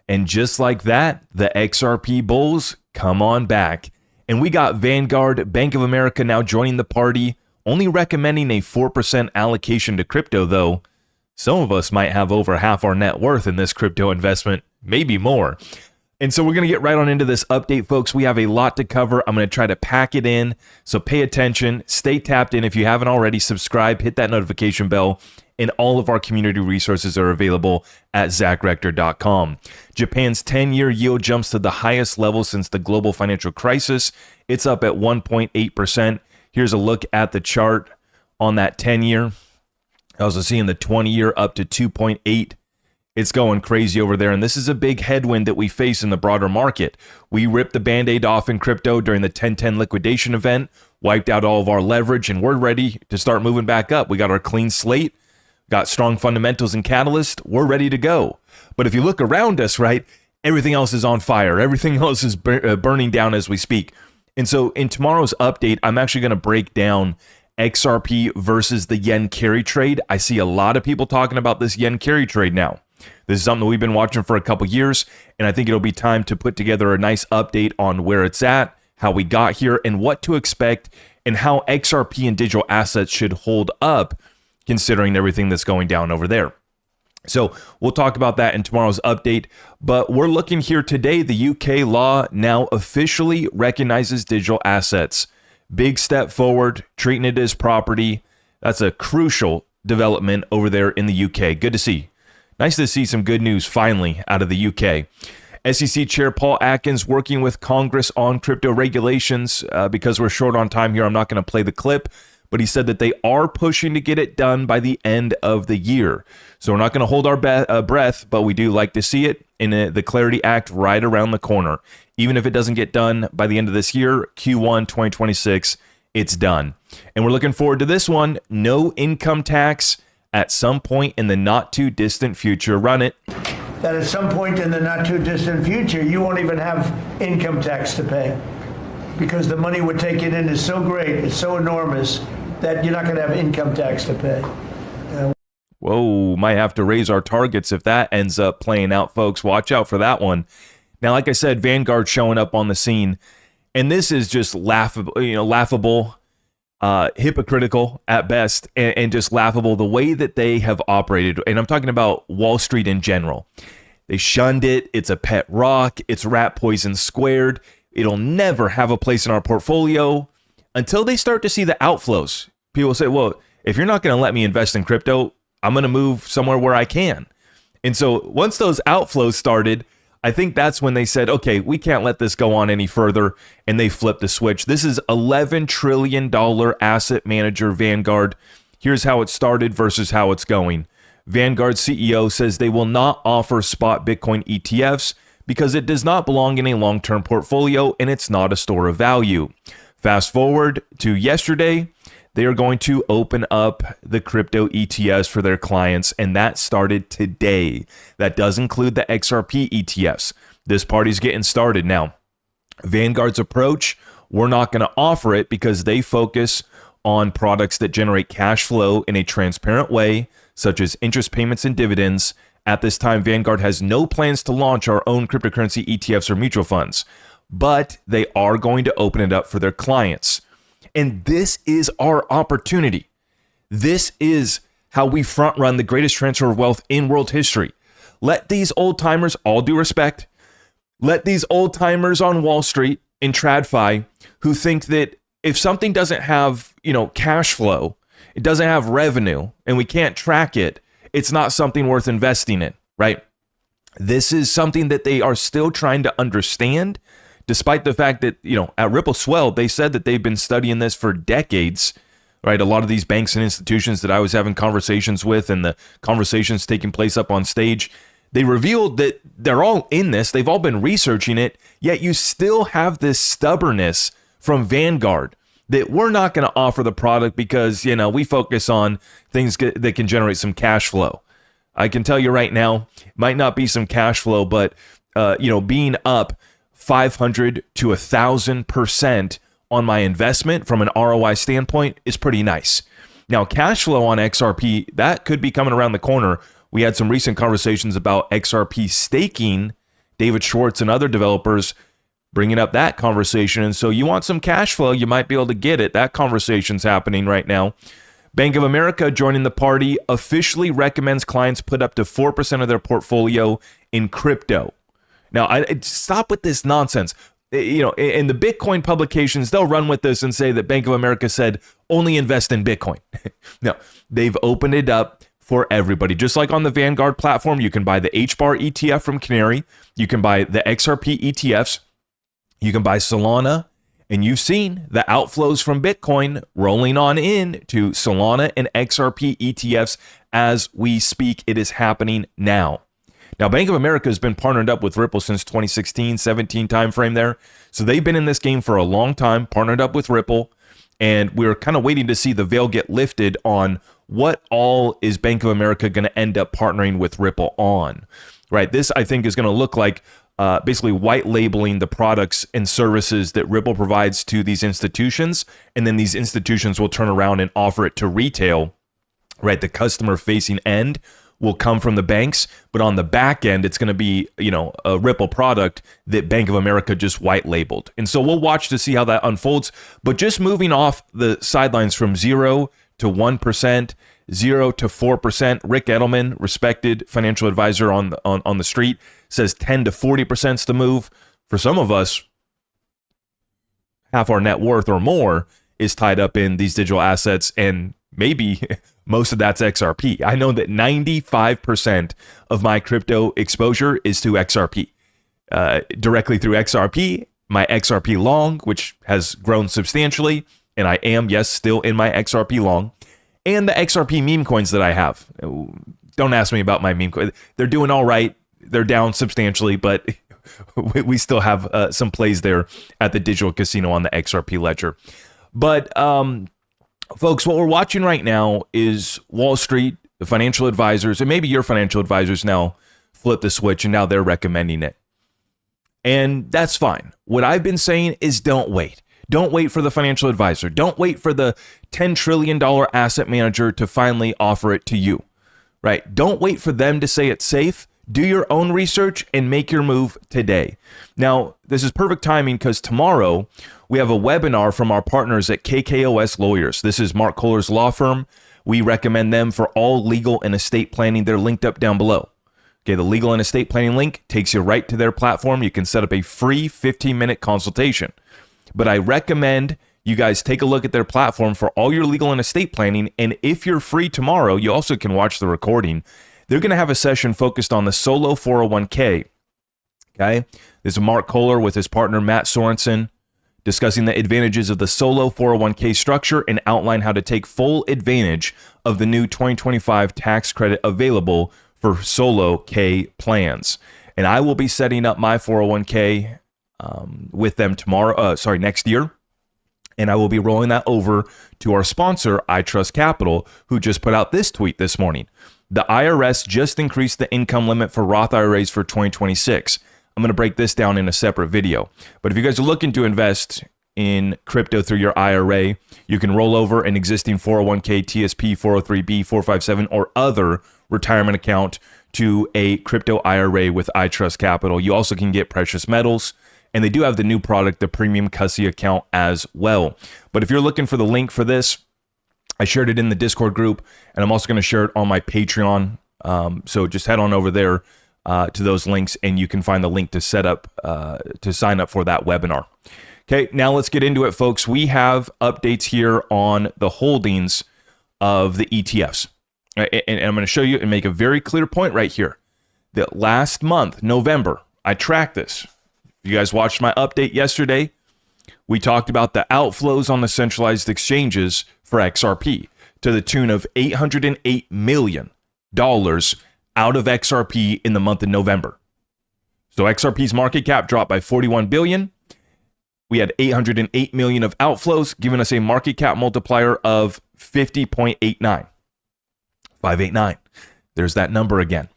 And just like that, the XRP Bulls come on back. And we got Vanguard, Bank of America now joining the party, only recommending a 4% allocation to crypto though. Some of us might have over half our net worth in this crypto investment, maybe more. And so we're going to get right on into this update, folks. We have a lot to cover. I'm going to try to pack it in. So pay attention, stay tapped in. If you haven't already, subscribe, hit that notification bell, and all of our community resources are available at zachrector.com. Japan's 10-year yield jumps to the highest level since the global financial crisis. It's up at 1.8%. Here's a look at the chart on that 10-year. I also seeing the 20-year up to 2.8. It's going crazy over there, and this is a big headwind that we face in the broader market. We ripped the Band-Aid off in crypto during the 10/10 liquidation event, wiped out all of our leverage, and we're ready to start moving back up. We got our clean slate, got strong fundamentals and catalyst. We're ready to go. But if you look around us, right, everything else is on fire. Everything else is burning down as we speak. And so in tomorrow's update, I'm actually going to break down XRP versus the yen carry trade. I see a lot of people talking about this yen carry trade now. This is something that we've been watching for a couple years, and I think it'll be time to put together a nice update on where it's at, how we got here, and what to expect, and how XRP and digital assets should hold up considering everything that's going down over there. So we'll talk about that in tomorrow's update, but we're looking here today. The UK law now officially recognizes digital assets. Big step forward, treating it as property. That's a crucial development over there in the UK. Good to see. Nice to see some good news finally out of the UK. SEC Chair Paul Atkins working with Congress on crypto regulations. Because we're short on time here, I'm not going to play the clip, but he said that they are pushing to get it done by the end of the year. So we're not going to hold our breath, but we do like to see it in the Clarity Act right around the corner. Even if it doesn't get done by the end of this year, Q1 2026, it's done. And we're looking forward to this one. No income tax at some point in the not too distant future. Run it. That at some point in the not too distant future, you won't even have income tax to pay because the money we're taking in is so great, it's so enormous that you're not going to have income tax to pay. Whoa, might have to raise our targets if that ends up playing out, folks. Watch out for that one. Now, like I said, Vanguard showing up on the scene, and this is just laughable, hypocritical at best, and just laughable the way that they have operated. And I'm talking about Wall Street in general. They shunned it. It's a pet rock. It's rat poison squared. It'll never have a place in our portfolio until they start to see the outflows. People say, well, if you're not going to let me invest in crypto, I'm going to move somewhere where I can. And so once those outflows started, I think that's when they said, okay, we can't let this go on any further, and they flipped the switch. This is $11 trillion asset manager Vanguard. Here's how it started versus how it's going. Vanguard CEO says they will not offer spot Bitcoin ETFs because it does not belong in a long-term portfolio and it's not a store of value. Fast forward to yesterday, they are going to open up the crypto ETFs for their clients, and that started today. That does include the XRP ETFs. This party's getting started now. Vanguard's approach, we're not going to offer it because they focus on products that generate cash flow in a transparent way, such as interest payments and dividends. At this time, Vanguard has no plans to launch our own cryptocurrency ETFs or mutual funds, but they are going to open it up for their clients. And this is our opportunity. This is how we front run the greatest transfer of wealth in world history. Let these old timers, all due respect, let these old timers on Wall Street in TradFi who think that if something doesn't have, cash flow, it doesn't have revenue, and we can't track it, it's not something worth investing in, right? This is something that they are still trying to understand. Despite the fact that, at Ripple Swell, they said that they've been studying this for decades, right? A lot of these banks and institutions that I was having conversations with and the conversations taking place up on stage, they revealed that they're all in this. They've all been researching it, yet you still have this stubbornness from Vanguard that we're not going to offer the product because, we focus on things that can generate some cash flow. I can tell you right now, might not be some cash flow, but, being up 500 to 1,000% on my investment from an ROI standpoint is pretty nice. Now, cash flow on XRP, that could be coming around the corner. We had some recent conversations about XRP staking David Schwartz and other developers bringing up that conversation. And so you want some cash flow, you might be able to get it. That conversation's happening right now. Bank of America joining the party, officially recommends clients put up to 4% of their portfolio in crypto. Now, stop with this nonsense. In the Bitcoin publications, they'll run with this and say that Bank of America said only invest in Bitcoin. No, they've opened it up for everybody. Just like on the Vanguard platform, you can buy the HBAR ETF from Canary, you can buy the XRP ETFs, you can buy Solana, and you've seen the outflows from Bitcoin rolling on in to Solana and XRP ETFs as we speak. It is happening now. Now, Bank of America has been partnered up with Ripple since 2016, 17 timeframe there. So they've been in this game for a long time, partnered up with Ripple. And we're kind of waiting to see the veil get lifted on what all is Bank of America going to end up partnering with Ripple on, right? This, I think, is going to look like basically white labeling the products and services that Ripple provides to these institutions. And then these institutions will turn around and offer it to retail, right? The customer facing end will come from the banks, but on the back end, it's going to be, a Ripple product that Bank of America just white labeled. And so we'll watch to see how that unfolds. But just moving off the sidelines from 0 to 1%, 0 to 4%, Rick Edelman, respected financial advisor on the street, says 10 to 40% is the move. For some of us, half our net worth or more is tied up in these digital assets, and maybe most of that's XRP. I know that 95% of my crypto exposure is to XRP. Directly through XRP, my XRP long, which has grown substantially, and I am, yes, still in my XRP long, and the XRP meme coins that I have. Don't ask me about my meme coins. They're doing all right. They're down substantially, but we still have some plays there at the digital casino on the XRP ledger. But folks, what we're watching right now is Wall Street, the financial advisors, and maybe your financial advisors now flip the switch and now they're recommending it. And that's fine. What I've been saying is don't wait. Don't wait for the financial advisor. Don't wait for the $10 trillion asset manager to finally offer it to you, right? Don't wait for them to say it's safe. Do your own research and make your move today. Now, this is perfect timing because tomorrow we have a webinar from our partners at KKOS Lawyers. This is Mark Kohler's law firm. We recommend them for all legal and estate planning. They're linked up down below. Okay, the legal and estate planning link takes you right to their platform. You can set up a free 15-minute consultation. But I recommend you guys take a look at their platform for all your legal and estate planning. And if you're free tomorrow, you also can watch the recording. They're going to have a session focused on the solo 401k. Okay, this is Mark Kohler with his partner Matt Sorensen discussing the advantages of the solo 401k structure and outline how to take full advantage of the new 2025 tax credit available for solo K plans. And I will be setting up my 401k with them next year. And I will be rolling that over to our sponsor, iTrust Capital, who just put out this tweet this morning. The IRS just increased the income limit for Roth IRAs for 2026. I'm going to break this down in a separate video. But if you guys are looking to invest in crypto through your IRA, you can roll over an existing 401k, TSP, 403b, 457, or other retirement account to a crypto IRA with iTrust Capital. You also can get precious metals, and they do have the new product, the Premium Custody account as well. But if you're looking for the link for this, I shared it in the Discord group, and I'm also going to share it on my Patreon. So just head on over there to those links, and you can find the link to sign up for that webinar. Okay, now let's get into it, folks. We have updates here on the holdings of the ETFs. And I'm going to show you and make a very clear point right here that last month, November, I tracked this. You guys watched my update yesterday. We talked about the outflows on the centralized exchanges for XRP to the tune of $808 million out of XRP in the month of November. So XRP's market cap dropped by $41 billion. We had $808 million of outflows, giving us a market cap multiplier of 50.89. 589. There's that number again.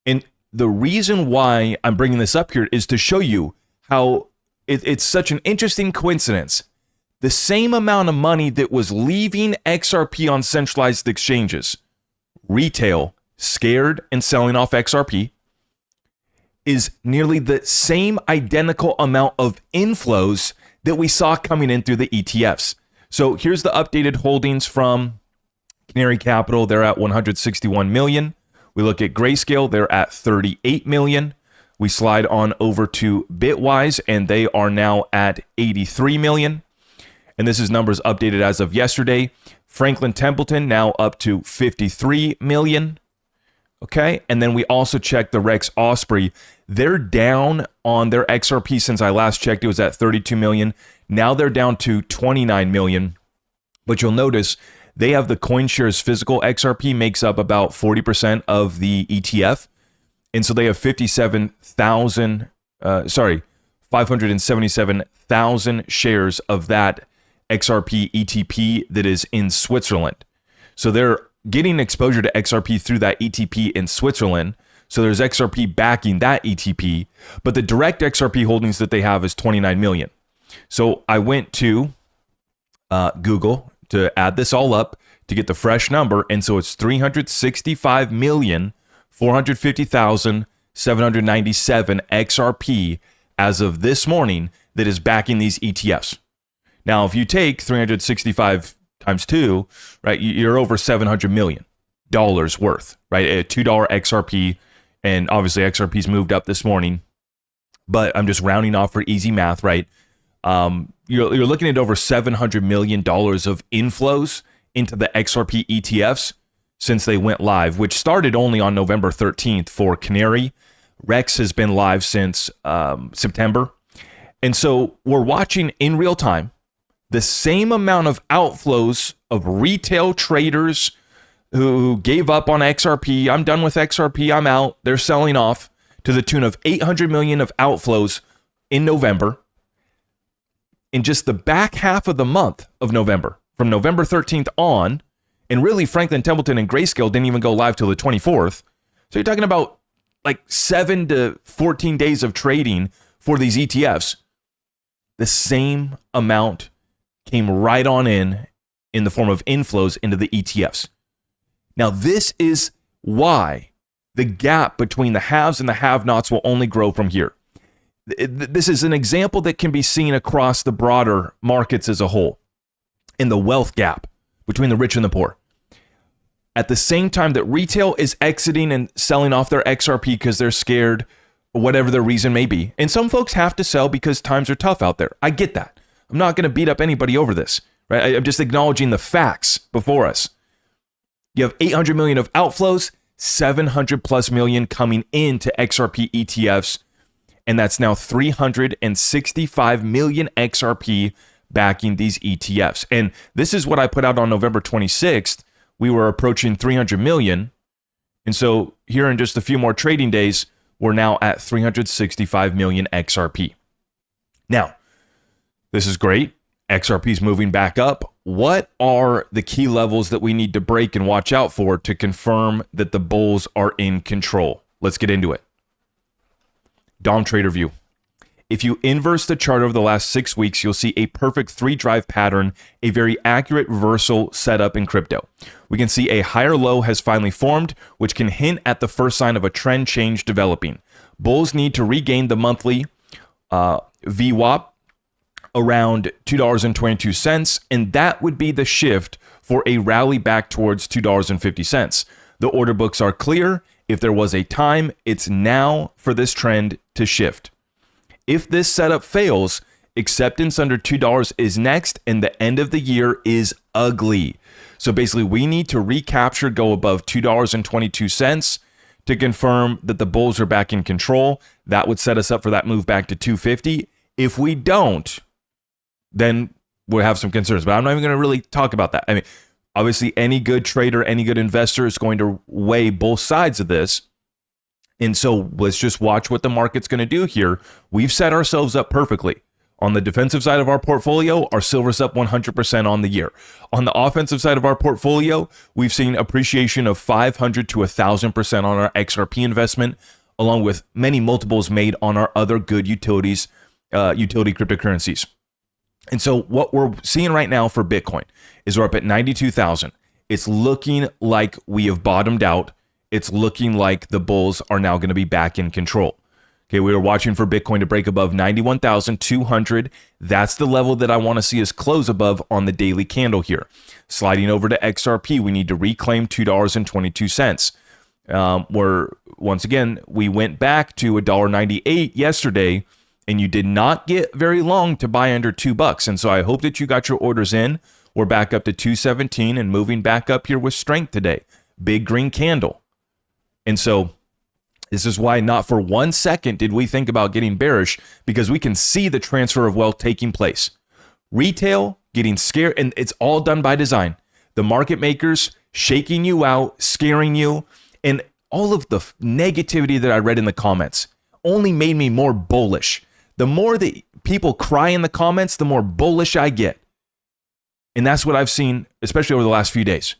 And the reason why I'm bringing this up here is to show you how it's such an interesting coincidence. The same amount of money that was leaving XRP on centralized exchanges, retail scared and selling off XRP, is nearly the same identical amount of inflows that we saw coming in through the ETFs. So here's the updated holdings from Canary Capital. They're at 161 million. We look at Grayscale, they're at 38 million. We slide on over to Bitwise, and they are now at 83 million. And this is numbers updated as of yesterday. Franklin Templeton now up to 53 million. Okay, and then we also checked the Rex Osprey. They're down on their XRP since I last checked. It was at 32 million. Now they're down to 29 million. But you'll notice they have the CoinShares physical XRP makes up about 40% of the ETF. And so they have 577,000 shares of that XRP ETP that is in Switzerland. So they're getting exposure to XRP through that ETP in Switzerland. So there's XRP backing that ETP, but the direct XRP holdings that they have is 29 million. So I went to Google to add this all up to get the fresh number. And so it's 365,450,797 XRP as of this morning that is backing these ETFs. Now, if you take 365 times 2, right, you're over $700 million worth, right? A $2 XRP, and obviously XRP's moved up this morning, but I'm just rounding off for easy math, right? You're looking at over $700 million of inflows into the XRP ETFs since they went live, which started only on November 13th for Canary. Rex has been live since September. And so we're watching in real time the same amount of outflows of retail traders who gave up on XRP. I'm done with XRP. I'm out. They're selling off to the tune of 800 million of outflows in November. In just the back half of the month of November, from November 13th on, and really Franklin Templeton and Grayscale didn't even go live till the 24th. So you're talking about like 7 to 14 days of trading for these ETFs. The same amount came right on in the form of inflows into the ETFs. Now, this is why the gap between the haves and the have-nots will only grow from here. This is an example that can be seen across the broader markets as a whole in the wealth gap between the rich and the poor. At the same time that retail is exiting and selling off their XRP because they're scared, whatever their reason may be. And some folks have to sell because times are tough out there. I get that. I'm not going to beat up anybody over this, right? I'm just acknowledging the facts before us. You have 800 million of outflows, 700 plus million coming into XRP ETFs, and that's now 365 million XRP backing these ETFs. And this is what I put out on November 26th. We were approaching 300 million. And so here in just a few more trading days, we're now at 365 million XRP. Now, this is great. XRP is moving back up. What are the key levels that we need to break and watch out for to confirm that the bulls are in control? Let's get into it. Dom Trader View. If you inverse the chart over the last 6 weeks, you'll see a perfect 3-drive pattern, a very accurate reversal setup in crypto. We can see a higher low has finally formed, which can hint at the first sign of a trend change developing. Bulls need to regain the monthly VWAP around $2.22, and that would be the shift for a rally back towards $2.50. The order books are clear. If there was a time, it's now for this trend to shift. If this setup fails, acceptance under $2 is next, and the end of the year is ugly. So basically, we need to recapture, go above $2.22 to confirm that the bulls are back in control. That would set us up for that move back to $2.50. If we don't, then we'll have some concerns. But I'm not even going to really talk about that. I mean, obviously, any good trader, any good investor is going to weigh both sides of this. And so let's just watch what the market's going to do here. We've set ourselves up perfectly. On the defensive side of our portfolio, our silver's up 100% on the year. On the offensive side of our portfolio, we've seen appreciation of 500 to 1,000% on our XRP investment, along with many multiples made on our other good utility cryptocurrencies. And so what we're seeing right now for Bitcoin is we're up at 92,000. It's looking like we have bottomed out. It's looking like the bulls are now going to be back in control. Okay, we were watching for Bitcoin to break above 91,200. That's the level that I want to see us close above on the daily candle here. Sliding over to XRP, we need to reclaim $2.22. Where once again, we went back to $1.98 yesterday, and you did not get very long to buy under $2. And so I hope that you got your orders in. We're back up to 217 and moving back up here with strength today. Big green candle. And so this is why not for 1 second did we think about getting bearish, because we can see the transfer of wealth taking place. Retail getting scared, and it's all done by design. The market makers shaking you out, scaring you, and all of the negativity that I read in the comments only made me more bullish. The more that people cry in the comments, the more bullish I get. And that's what I've seen, especially over the last few days.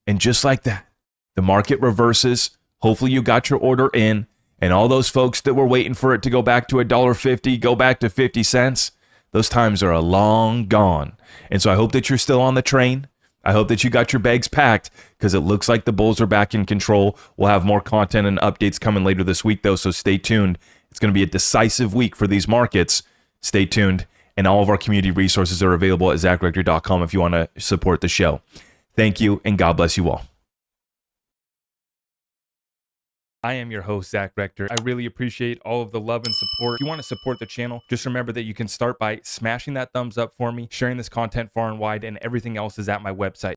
And just like that, the market reverses. Hopefully you got your order in, and all those folks that were waiting for it to go back to $1.50, go back to 50 cents, those times are long gone. And so I hope that you're still on the train. I hope that you got your bags packed, because it looks like the bulls are back in control. We'll have more content and updates coming later this week, though, so stay tuned. It's going to be a decisive week for these markets. Stay tuned. And all of our community resources are available at zachrector.com if you want to support the show. Thank you, and God bless you all. I am your host, Zach Rector. I really appreciate all of the love and support. If you want to support the channel, just remember that you can start by smashing that thumbs up for me, sharing this content far and wide, and everything else is at my website.